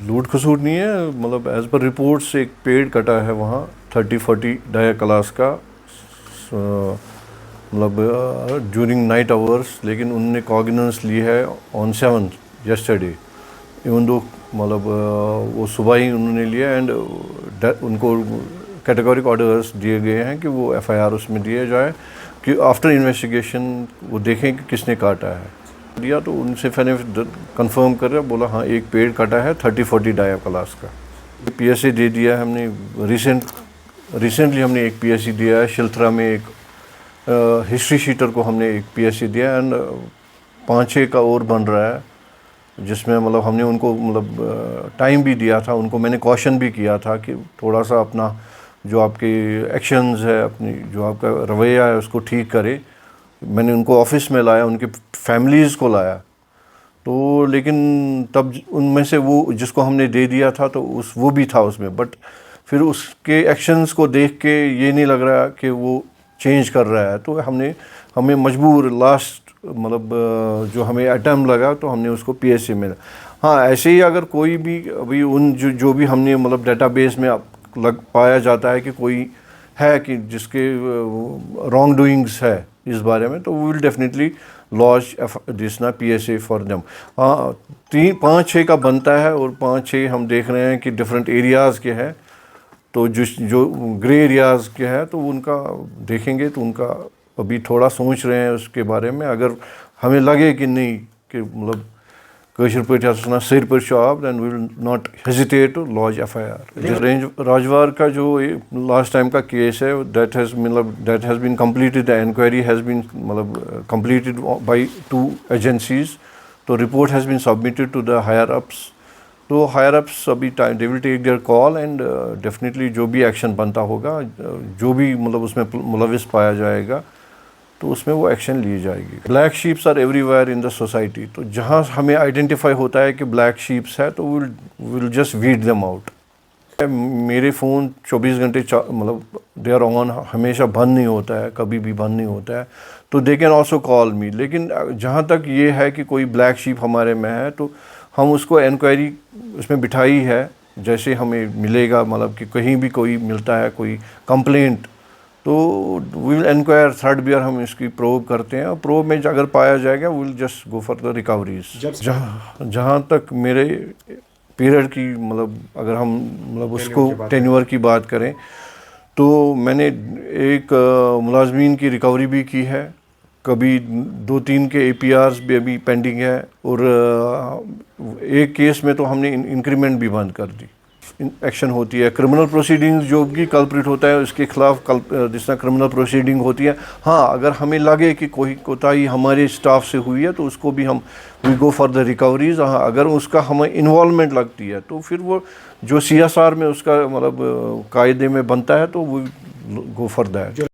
لوٹ کھسوٹ نہیں ہے، مطلب ایز پر رپورٹس ایک پیڑ کٹا ہے وہاں 30-40 ڈایا کلاس کا، مطلب ڈیورنگ نائٹ آورس، لیکن انہوں نے کاگننس لی ہے آن 7 یسٹرڈے، ایون دو مطلب وہ صبح ہی انہوں نے لیا، اینڈ ان کو کیٹیگورک آرڈرس دیے گئے ہیں کہ وہ ایف آئی آر اس میں دیا جائے کہ آفٹر انویسٹیگیشن وہ دیکھیں کہ کس نے کاٹا ہے دیا۔ تو ان سے میں نے کنفرم کر رہا، بولا ہاں ایک پیڑ کٹا ہے 30-40 ڈایا کلاس کا۔ پی ایس سی دے دیا ہے ہم نے، ریسنٹلی ہم نے ایک پی ایس سی دیا ہے شلترا میں، ایک ہسٹری شیٹر کو ہم نے ایک پی ایس سی دیا، اینڈ 5-6 کا اور بن رہا ہے، جس میں مطلب ہم نے ان کو مطلب ٹائم بھی دیا تھا، ان کو میں نے کوشن بھی کیا تھا کہ تھوڑا سا اپنا جو آپ کے ایکشنز ہے، اپنی جو آپ کا رویہ ہے اس کو ٹھیک کرے۔ میں نے ان کو آفس میں لایا، ان کی فیملیز کو لایا، تو لیکن تب ان میں سے وہ جس کو ہم نے دے دیا تھا تو وہ بھی تھا اس میں، بٹ پھر اس کے ایکشنز کو دیکھ کے یہ نہیں لگ رہا کہ وہ چینج کر رہا ہے، تو ہمیں مجبور لاسٹ مطلب جو ہمیں ایٹم لگا تو ہم نے اس کو پی ایس سی میں۔ ہاں ایسے ہی اگر کوئی بھی ابھی ان جو بھی ہم نے مطلب ڈیٹا بیس میں پایا جاتا ہے کہ کوئی ہے کہ جس کے رانگ ڈوئنگس ہے اس بارے میں، تو وی ول ڈیفینیٹلی لانچ دس نا P S A for them. ہاں 5-6 کا بنتا ہے، اور 5-6 ہم دیکھ رہے ہیں کہ ڈفرینٹ ایریاز کے ہیں، تو جو گرے ایریاز کے ہیں تو ان کا دیکھیں گے، تو ان کا ابھی تھوڑا سوچ رہے ہیں اس کے بارے میں۔ اگر ہمیں لگے کہ نہیں کہ مطلب کٲشِر پٲٹھۍ آسان sir perhaps, then we will not hesitate to launch F I R. Range Rajouri کا جو لاسٹ ٹائم کا کیس ہے، that has been completed, the inquiry has been مطلب کمپلیٹڈ بائی 2 ایجنسیز، تو report has been submitted to the higher ups, تو higher ups ابھی they will take their call, and definitely جو بھی action بنتا ہوگا، جو بھی مطلب اس میں ملوث پایا جائے گا تو اس میں وہ ایکشن لی جائے گی۔ Black sheeps are everywhere in the society, تو جہاں ہمیں آئیڈینٹیفائی ہوتا ہے کہ بلیک شیپس ہے تو will just weed them out. میرے فون 24 گھنٹے مطلب دے آر آن، ہمیشہ بند نہیں ہوتا ہے، کبھی بھی بند نہیں ہوتا ہے، تو دے کین آلسو کال می۔ لیکن جہاں تک یہ ہے کہ کوئی بلیک شیپ ہمارے میں ہے تو ہم اس کو انکوائری اس میں بٹھائی ہے، جیسے ہمیں ملے گا مطلب کہ کہیں بھی کوئی ملتا ہے کوئی کمپلینٹ، تو وی ول انکوائر تھرڈ بیئر، ہم اس کی پروب کرتے ہیں، اور پروب میں اگر پایا جائے گا we will just go for the recoveries. جہاں تک میرے پیریڈ کی مطلب اگر ہم مطلب اس کو ٹینیور کی بات کریں، تو میں نے ایک ملازمین کی ریکوری بھی کی ہے، کبھی 2-3 کے اے پی آرز بھی ابھی پینڈنگ ہے، اور ایک کیس میں تو ہم نے انکریمنٹ بھی بند کر دی۔ ایکشن ہوتی ہے کرمنل پروسیڈنگ، جو بھی کلپریٹ ہوتا ہے اس کے خلاف جس طرح کرمنل پروسیڈنگ ہوتی ہے۔ ہاں اگر ہمیں لگے کہ کوئی کوتاہی ہمارے اسٹاف سے ہوئی ہے تو اس کو بھی ہم وی گو فار دا ریکوریز۔ ہاں اگر اس کا ہمیں انوالومنٹ لگتی ہے تو پھر وہ جو سی ایس آر میں اس کا مطلب قاعدے میں بنتا ہے تو وی گو فار دیٹ۔